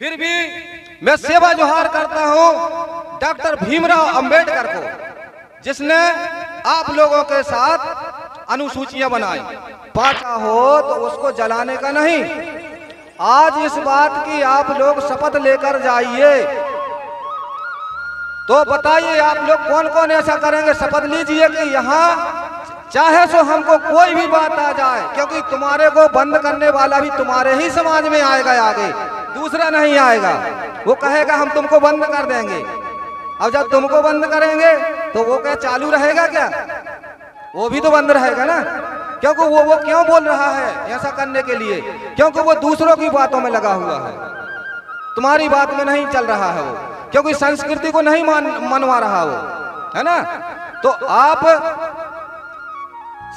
फिर भी मैं सेवा जोहार करता हूं डॉक्टर भीमराव अंबेडकर को, जिसने आप लोगों के साथ अनुसूचियां बनाई। पाचा हो तो उसको जलाने का नहीं। आज इस बात की आप लोग शपथ लेकर जाइए। तो बताइए आप लोग कौन कौन ऐसा करेंगे? शपथ लीजिए कि यहाँ चाहे सो हमको कोई भी बात आ जाए, क्योंकि तुम्हारे को बंद करने वाला भी तुम्हारे ही समाज में आएगा, आगे दूसरा नहीं आएगा। वो कहेगा हम तुमको बंद कर देंगे। अब जब तुमको बंद करेंगे तो वो क्या चालू रहेगा क्या? वो भी तो बंद रहेगा ना, क्योंकि वो क्यों बोल रहा है ऐसा करने के लिए? क्योंकि वो दूसरों की बातों में लगा हुआ है, तुम्हारी बात में नहीं चल रहा है वो, क्योंकि संस्कृति को नहीं मनवा रहा वो, है ना। तो आप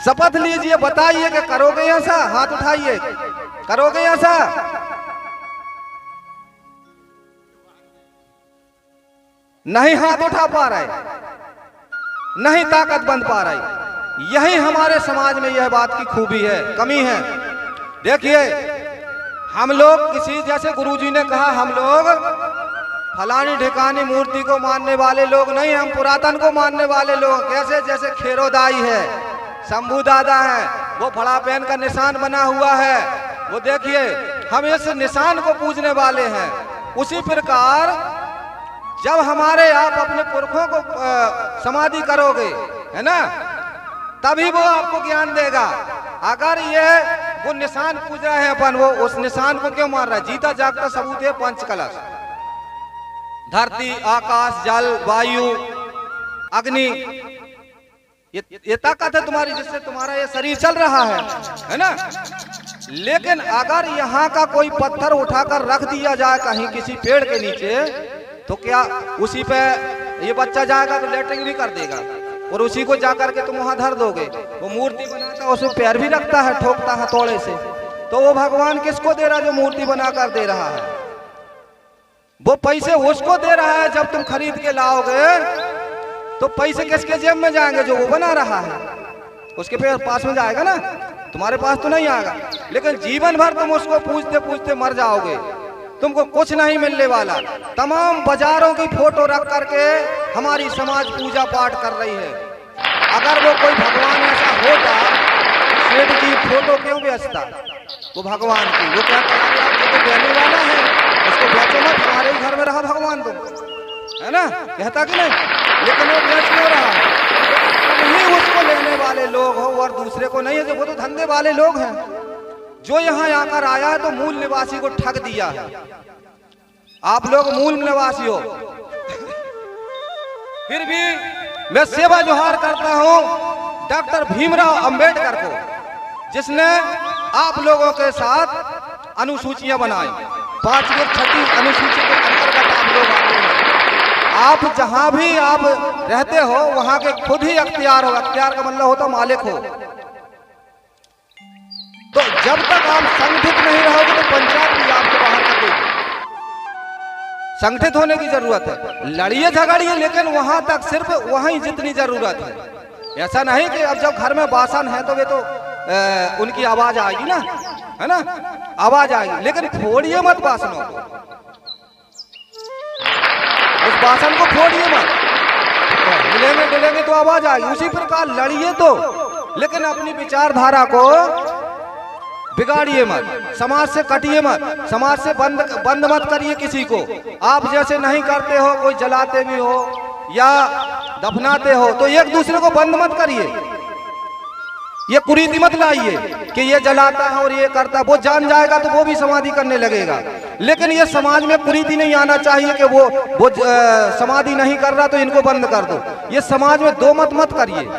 शपथ लीजिए, बताइए कि करोगे ऐसा? हाथ उठाइए, करोगे ऐसा? नहीं हाथ उठा पा रहे, नहीं ताकत बन पा रही। यही हमारे समाज में यह बात की खूबी है, कमी है। देखिए हम लोग किसी, जैसे गुरुजी ने कहा, हम लोग फलानी ढिकानी मूर्ति को मानने वाले लोग नहीं, हम पुरातन को मानने वाले लोग। कैसे? जैसे खेरोदाई है, शंभू दादा है, वो फड़ा पहन का निशान बना हुआ है, वो देखिए हम इस निशान को पूजने वाले हैं। उसी प्रकार जब हमारे आप अपने पुरखों को समाधि करोगे, है ना, तभी वो आपको ज्ञान देगा। अगर ये वो निशान पूज रहे हैं अपन, वो उस निशान को क्यों मार रहा है? जीता जागता सबूत है पंच कलश, धरती, आकाश, जल, वायु, अग्नि, ये ताकत है तुम्हारी, जिससे तुम्हारा ये शरीर चल रहा है ना। लेकिन अगर यहाँ का कोई पत्थर उठाकर रख दिया जाए कहीं किसी पेड़ के नीचे, तो क्या उसी पे ये बच्चा जाएगा तो लेटरिंग भी कर देगा, और उसी को जाकर के तुम वहां धर दोगे। वो मूर्ति बनाता है, उसमें पैर भी रखता है, ठोकता है हथौड़े से। तो वो भगवान किसको दे रहा है? जो मूर्ति बनाकर दे रहा है, वो पैसे उसको दे रहा है। जब तुम खरीद के लाओगे तो पैसे किसके जेब में जाएंगे? जो वो बना रहा है उसके पास में जाएगा ना, तुम्हारे पास तो नहीं आएगा। लेकिन जीवन भर तुम उसको पूजते पूजते मर जाओगे, तुमको कुछ नहीं मिलने वाला। तमाम बाजारों की फोटो रख करके हमारी समाज पूजा पाठ कर रही है। अगर वो कोई भगवान ऐसा होता, सेठ की फोटो क्यों बेचता? वो भगवान की, वो क्या तो देने वाला है, उसको बेचो मत, हमारे घर में रहा भगवान, तुम, है ना, कहता कि नहीं? लेकिन वो बेच क्यों रहा है? नहीं उसको लेने वाले लोग हो और दूसरे को नहीं है, वो तो धंधे वाले लोग हैं। जो यहाँ आकर आया है तो मूल निवासी को ठग दिया है। आप लोग मूल निवासी हो। फिर भी मैं सेवा जोहार करता हूं डॉक्टर भीमराव अंबेडकर को, जिसने आप लोगों के साथ अनुसूचियां बनाई। 5वीं 6वीं अनुसूची के अंतर्गत आप लोग आते हैं। आप जहां भी आप रहते हो वहां के खुद ही अख्तियार हो। अख्तियार का मतलब होता मालिक हो। तो जब तक आप संगठित नहीं रहोगे तो पंचायत भी आपको बाहर कर देगी। संगठित होने की जरूरत है, लड़िए झगड़िए, लेकिन वहां तक सिर्फ वहीं जितनी जरूरत है। ऐसा नहीं कि अब जब घर में बासन है तो वे तो उनकी आवाज आएगी ना, है ना, आवाज आएगी, लेकिन फोड़िए मत बासनों को, उस बासन को फोड़िए मत। मिलेंगे डुलेंगे तो आवाज आएगी। उसी प्रकार लड़िए तो, लेकिन अपनी विचारधारा को बिगाड़िए मत, समाज से कटिए मत, समाज से बंद मत करिए किसी को। आप जैसे नहीं करते हो, कोई जलाते भी हो या दफनाते हो, तो एक दूसरे को बंद मत करिए। ये कुरीति मत लाइए कि ये जलाता है और ये करता है। वो जान जाएगा तो वो भी समाधि करने लगेगा। लेकिन ये समाज में कुरीति नहीं आना चाहिए कि वो समाधि नहीं कर रहा तो इनको बंद कर दो। ये समाज में दो मत करिए,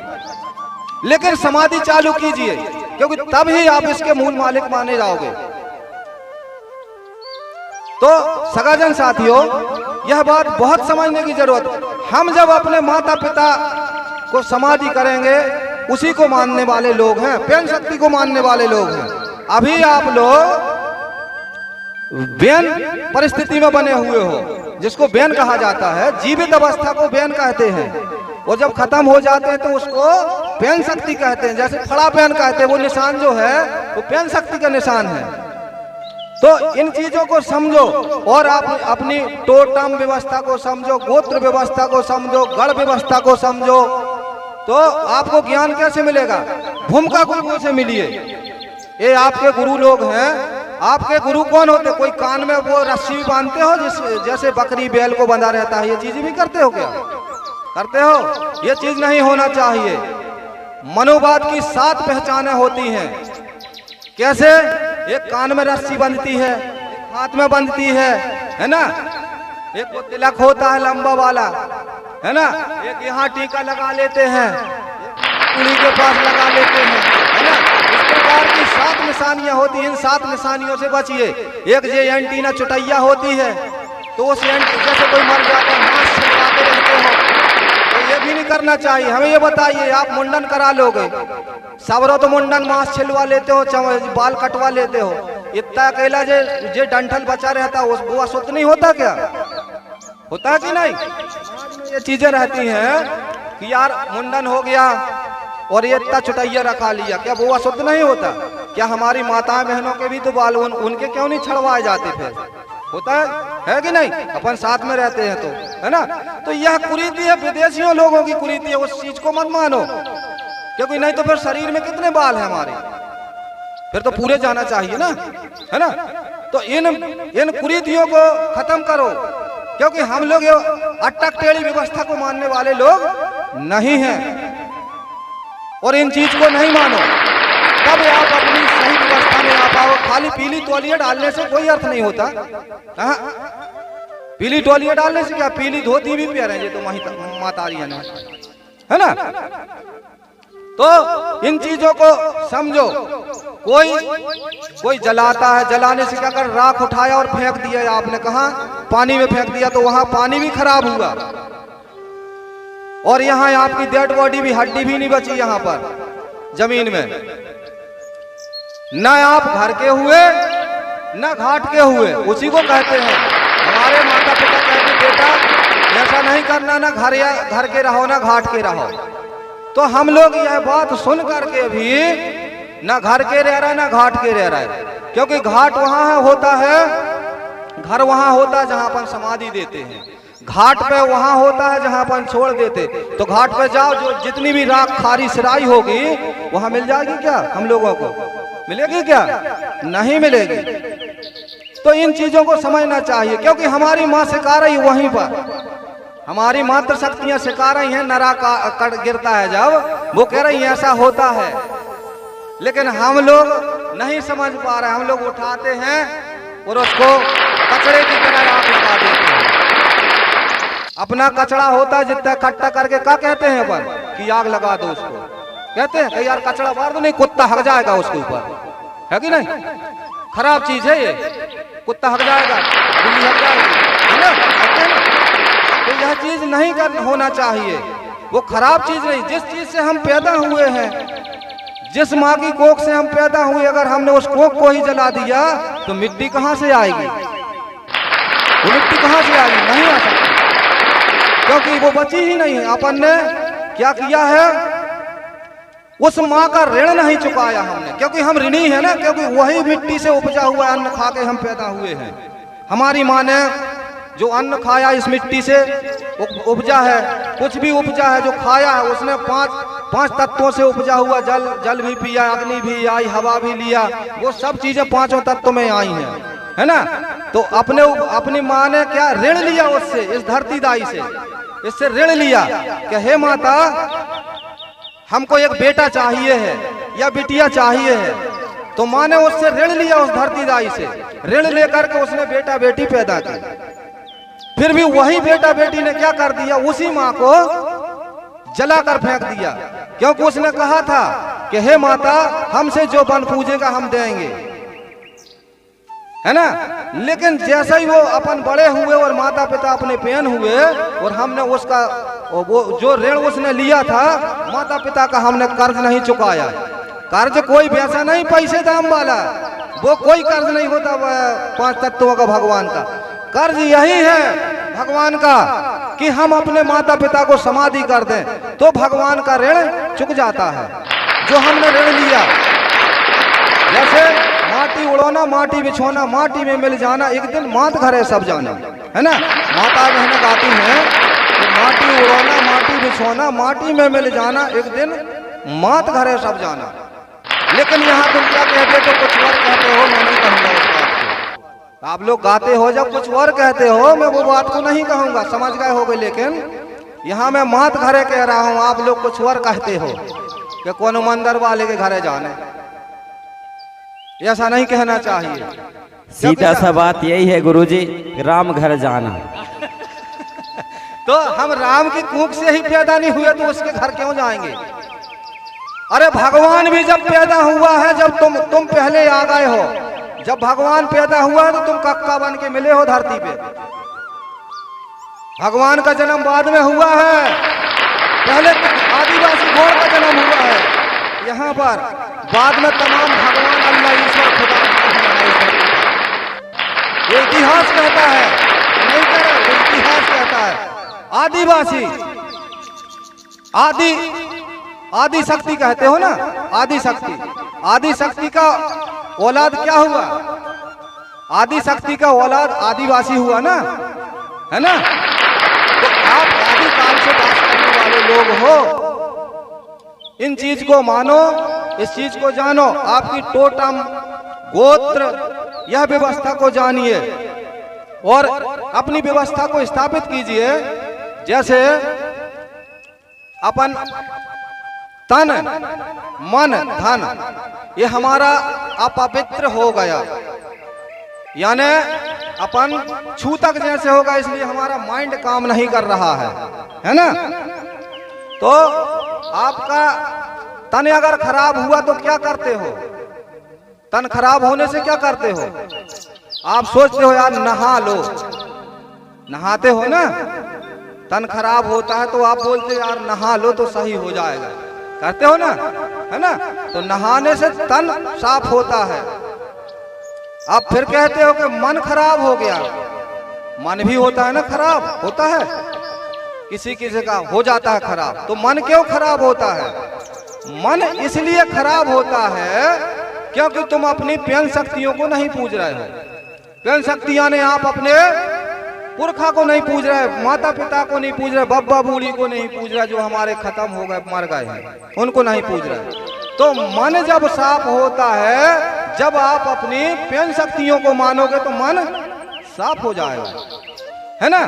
लेकिन समाधि चालू कीजिए, क्योंकि तब ही आप इसके मूल मालिक माने जाओगे। तो सगाजन साथियों, यह बात बहुत समझने की जरूरत है। हम जब अपने माता पिता को समाधि करेंगे, उसी को मानने वाले लोग हैं, प्रेम शक्ति को मानने वाले लोग हैं। अभी आप लोग बेन परिस्थिति में बने हुए हो, जिसको बेन कहा जाता है। जीवित अवस्था को बेन कहते हैं, और जब खत्म हो जाते हैं तो उसको पेन शक्ति कहते हैं। जैसे खड़ा पेन कहते हैं, वो निशान जो है वो पेन शक्ति का निशान है। तो इन चीजों को समझो और आप अपनी टोटम व्यवस्था को समझो, गोत्र व्यवस्था को समझो, गढ़ व्यवस्था को समझो, तो आपको ज्ञान कैसे मिलेगा? भूमिका गुरुओं से मिलिए। ये आपके गुरु लोग हैं। आपके गुरु कौन होते? कोई कान में वो रस्सी भी बांधते हो जैसे बकरी बैल को बंधा रहता है, ये चीज भी करते हो क्या? करते हो? ये चीज नहीं होना चाहिए। मनोवाद की 7 पहचानें होती हैं। कैसे? एक कान में रस्सी बंधती है, एक हाथ में बंधती है ना? एक वो तिलक होता है लंबा वाला, है ना? एक यहाँ टीका लगा लेते हैं, उंगली के पास लगा लेते हैं, है ना? इस प्रकार की 7 निशानियां होती हैं। इन 7 निशानियों से बचिए। एक ये एंटीना चुटैया होती है, तो उस जैसे कोई मर जाता है मांस छिलवाते रहते हो, तो ये भी नहीं करना चाहिए। हमें ये बताइए, आप मुंडन करा लोगे, सबरो तो मुंडन मांस छिलवा लेते हो, बाल कटवा लेते हो, इतना अकेला जे डंठल बचा रहता है वो अशुद्ध नहीं होता क्या? होता कि नहीं? ये चीजें रहती हैं कि यार मुंडन हो गया और ये इतना चुटैया रखा लिया, क्या वो अशुद्ध नहीं होता? क्या हमारी माताएं बहनों के भी तो बाल उनके क्यों नहीं छड़वाए जाते? फिर होता है कि नहीं? अपन साथ में रहते हैं तो, है ना? तो यह कुरीति है, विदेशियों लोगों की कुरीति है। उस चीज को मत मानो, क्योंकि नहीं तो फिर शरीर में कितने बाल हैं हमारे, फिर तो पूरे जाना चाहिए ना, है ना? तो इन कुरीतियों को खत्म करो, क्योंकि हम लोग अटक टेढ़ी व्यवस्था को मानने वाले लोग नहीं हैं, और इन चीज को नहीं मानो, तब आप अपनी सही व्यवस्था में आ पाओ। खाली पीली तौलिया डालने से कोई अर्थ नहीं होता। पीली तौलिया डालने से क्या? पीली धोती भी पहन रहे तो मातारियां ने, है ना? तो इन चीजों को समझो। कोई जलाता है, जलाने से क्या कर? राख उठाया और फेंक दिया, आपने कहा पानी में फेंक दिया, तो वहां पानी भी खराब हुआ, और यहाँ आपकी डेड बॉडी भी, हड्डी भी नहीं बची यहाँ पर जमीन में। न आप घर के हुए न घाट के हुए, उसी को कहते हैं। हमारे माता पिता कहते बेटा ऐसा नहीं करना, ना घर के रहो ना घाट के रहो। तो हम लोग यह बात सुन करके भी ना घर के रह रहा है ना घाट के रह रहा है, क्योंकि घाट वहां होता है, घर वहां होता है जहां अपन समाधि देते हैं, घाट पे वहां होता है जहां अपन छोड़ देते। तो घाट पे जाओ, जो जितनी भी राख खारी सिराई होगी वहां मिल जाएगी क्या? हम लोगों को मिलेगी क्या? नहीं मिलेगी। तो इन चीजों को समझना चाहिए, क्योंकि हमारी माँ सिखा रही वहीं पर, हमारी मात्र शक्तियां सिखा रही हैं। नरा का गिरता है जब, वो कह रही है ऐसा होता है, लेकिन हम लोग नहीं समझ पा रहे। हम लोग उठाते हैं और उसको कचड़े की तरह आग लगा देते हैं। अपना कचड़ा होता है जितना इकट्ठा करके क्या कहते हैं अपन कि आग लगा दो उसको, कहते हैं कि यार कचड़ा मार दो, नहीं कुत्ता हक जाएगा उसके ऊपर, है कि नहीं? खराब चीज है ये, कुत्ता हक जाएगा, बिल्ली हक जाएगी, है ना? तो यह चीज नहीं होना चाहिए। वो खराब चीज नहीं। जिस चीज से हम पैदा हुए हैं, जिस माँ की कोख से हम पैदा हुए, अगर हमने उस कोख को ही जला दिया तो मिट्टी कहां से आएगी? वो मिट्टी कहां से आएगी? नहीं आ सकती, क्योंकि वो बची ही नहीं है। अपन ने क्या किया है? उस माँ का ऋण नहीं चुकाया हमने, क्योंकि हम ऋणी है ना, क्योंकि वही मिट्टी से उपजा हुआ अन्न खा के हम पैदा हुए हैं। हमारी माँ ने जो अन्न खाया इस मिट्टी से उपजा है, कुछ भी उपजा है जो खाया है, उसने पांच तत्वों से उपजा हुआ जल भी पिया, अग्नि भी आई, हवा भी लिया, वो सब चीजें 5 तत्व में आई हैं, है ना? तो अपनी माँ ने क्या ऋण लिया उससे, इस धरती दाई से, इससे ऋण लिया कि हे माता हमको एक बेटा चाहिए है या बिटिया चाहिए है। तो माँ ने उससे ऋण लिया, उस धरती दाई से ऋण लेकर के उसने बेटा बेटी पैदा की। फिर भी वही बेटा बेटी ने क्या कर दिया? उसी माँ को जलाकर फेंक दिया, क्योंकि उसने कहा था कि हे माता हमसे जो बन पूजेगा हम देंगे, है ना? लेकिन जैसे ही वो अपन बड़े हुए और माता पिता अपने पैन हुए, और हमने उसका वो जो ऋण उसने लिया था माता पिता का, हमने कर्ज नहीं चुकाया। कर्ज कोई वैसा नहीं पैसे दाम वाला, वो कोई कर्ज नहीं होता 5 तत्वों का भगवान का। कर्ज यही है भगवान का कि हम अपने माता पिता को समाधि कर दें, तो भगवान का ऋण चुक जाता है जो हमने ऋण लिया। जैसे माटी उड़ोना, माटी बिछोना, माटी में मिल जाना, एक दिन मात घरे सब जाना, है ना। माता बहनें गाती हैं कि माटी उड़ोना, माटी बिछोना, माटी में मिल जाना, एक दिन मात घरे सब जाना। लेकिन यहाँ तुम क्या कहते हो, कुछ और कहते हो, मैं नहीं कहूँगा उस बात को। आप लोग गाते हो जब कुछ और कहते हो, मैं वो बात को नहीं कहूँगा, समझ गए हो गए। लेकिन यहाँ मैं मात घरे कह रहा हूँ, आप लोग कुछ और कहते हो कि कौन मंदिर वाले के घरे जाने। ऐसा नहीं कहना चाहिए। सीधा सा बात यही है गुरुजी, राम घर जाना। तो हम राम की कूख से ही पैदा नहीं हुए तो उसके घर क्यों जाएंगे? अरे भगवान भी जब पैदा हुआ है, जब तुम पहले आ गए हो, जब भगवान पैदा हुआ है तो तुम कक्का बन के मिले हो धरती पे। भगवान का जन्म बाद में हुआ है, पहले आदिवासी घोड़ का जन्म हुआ है यहाँ पर, बाद में तमाम भगवान अल्लाह ईश्वर खुदा ये इतिहास कहता है, नहीं कह रहा, ये इतिहास कहता है। आदिवासी आदि शक्ति कहते हो ना, आदि शक्ति, आदि शक्ति का औलाद क्या हुआ? आदि शक्ति का औलाद आदिवासी हुआ ना, है ना। तो आप आदि काल से वास करने वाले लोग हो, इन चीज को मानो, इस चीज को जानो, आपकी टोटम गोत्र यह व्यवस्था को जानिए और अपनी व्यवस्था को स्थापित कीजिए। जैसे अपन तन मन धन ये हमारा अपवित्र हो गया, यानी अपन छूतक जैसे होगा, इसलिए हमारा माइंड काम नहीं कर रहा है ना। तो आपका तन अगर खराब हुआ तो क्या करते हो? तन खराब होने से क्या करते हो? आप सोचते हो यार नहा लो, नहाते हो ना, तन खराब होता है तो आप बोलते यार नहा लो तो सही हो जाएगा, करते हो ना, है ना। तो नहाने से तन साफ होता है। आप फिर कहते हो कि मन खराब हो गया, मन भी होता है ना खराब, होता है, किसी किसी का हो जाता है खराब। तो मन क्यों खराब होता है? मन इसलिए खराब होता है क्योंकि तुम अपनी प्यान शक्तियों को नहीं पूज रहे हो। प्यान शक्ति यानी आप अपने पुरखा को नहीं पूज रहे, माता पिता को नहीं पूज रहे, बब्बा बूढ़ी को नहीं पूज रहे, जो हमारे खत्म हो गए, मर गए हैं, उनको नहीं पूज रहे। तो मन जब साफ होता है, जब आप अपनी प्यान शक्तियों को मानोगे तो मन साफ हो जाएगा, है ना।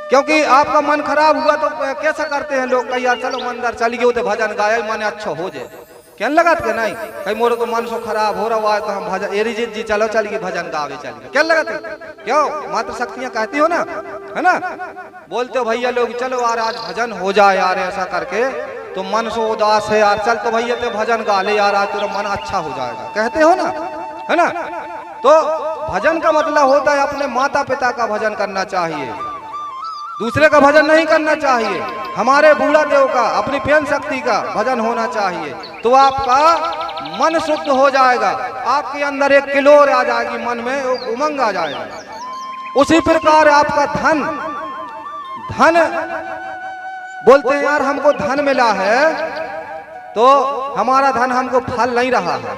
क्योंकि आपका मन खराब हुआ तो कैसा करते हैं लोग, कहीं यार चलो मंदिर चली गए तो भजन गाए, मन अच्छा हो जाए, क्या लगत के नहीं, कहीं मोरे को मन सो खराब हो रहा है तो हम भजन एरिजीत जी चलो चलिए भजन गावे चलिए, क्या लगत है? क्यों? मात्र शक्तियां कहती हो ना, है ना। बोलते हो भैया लोग चलो यार आज भजन हो जाए यार, ऐसा करके तो मन सो उदास है यार, चल तो भैया तो भजन गा ले यार, आज तेरा मन अच्छा हो जाएगा, कहते हो ना, है ना। तो भजन का मतलब होता है अपने माता पिता का भजन करना चाहिए, दूसरे का भजन नहीं करना चाहिए। हमारे बूढ़ा देव का, अपनी प्यान शक्ति का भजन होना चाहिए, तो आपका मन शुद्ध हो जाएगा, आपके अंदर एक किलोर आ जाएगी, मन में एक उमंग आ जाएगा। उसी प्रकार आपका धन बोलते हैं यार हमको धन मिला है तो हमारा धन हमको फल नहीं रहा है,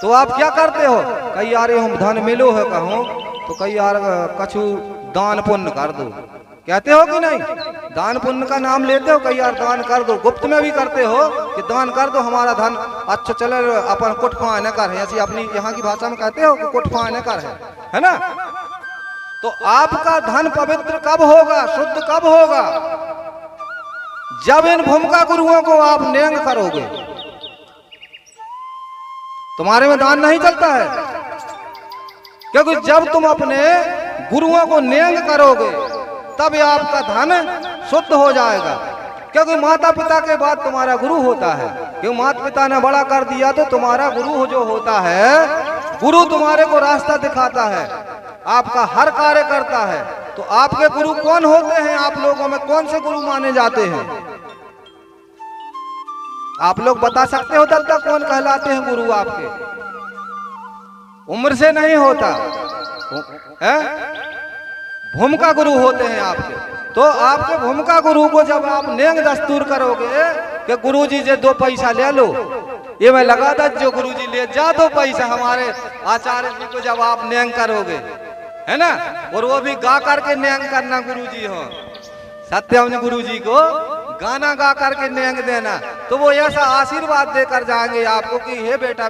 तो आप क्या करते हो? कई यार हम धन मिलो है कहूँ तो कई यार कछु दान पुण्य कर दो, कहते हो कि नहीं? दान पुण्य का नाम लेते हो, कई यार दान कर दो, गुप्त में भी करते हो कि दान कर दो हमारा धन अच्छा चले, अपन कुटफा न कर है, ऐसी अपनी यहाँ की भाषा में कहते हो कि कुटफा न कर है ना। तो आपका धन पवित्र कब होगा, शुद्ध कब होगा? जब इन भूमिका गुरुओं को आप नेंग करोगे। तुम्हारे में दान नहीं चलता है, क्योंकि जब तुम अपने गुरुओं को नेंग करोगे तब आपका धन शुद्ध हो जाएगा, क्योंकि माता पिता के बाद तुम्हारा गुरु होता है। क्योंकि माता पिता ने बड़ा कर दिया तो तुम्हारा गुरु जो होता है, गुरु तुम्हारे को रास्ता दिखाता है, आपका हर कार्य करता है। तो आपके गुरु कौन होते हैं? आप लोगों में कौन से गुरु माने जाते हैं? आप लोग बता सकते हो तब तक कौन कहलाते हैं गुरु आपके? उम्र से नहीं होता है, भूमिका गुरु होते हैं आपके। तो आपके भूमिका गुरु को जब आप नेंग दस्तूर करोगे कि गुरु जी जे 2 पैसा ले लो, ये मैं लगा था जो गुरुजी ले जा दो पैसा हमारे आचार्य जी को जब आप न्यांग करोगे, है ना, और वो भी गा करके न्यांग करना गुरुजी हो। सत्यम गुरुजी को गाना गा करके न्यांग देना, तो वो ऐसा आशीर्वाद देकर जाएंगे आपको कि हे बेटा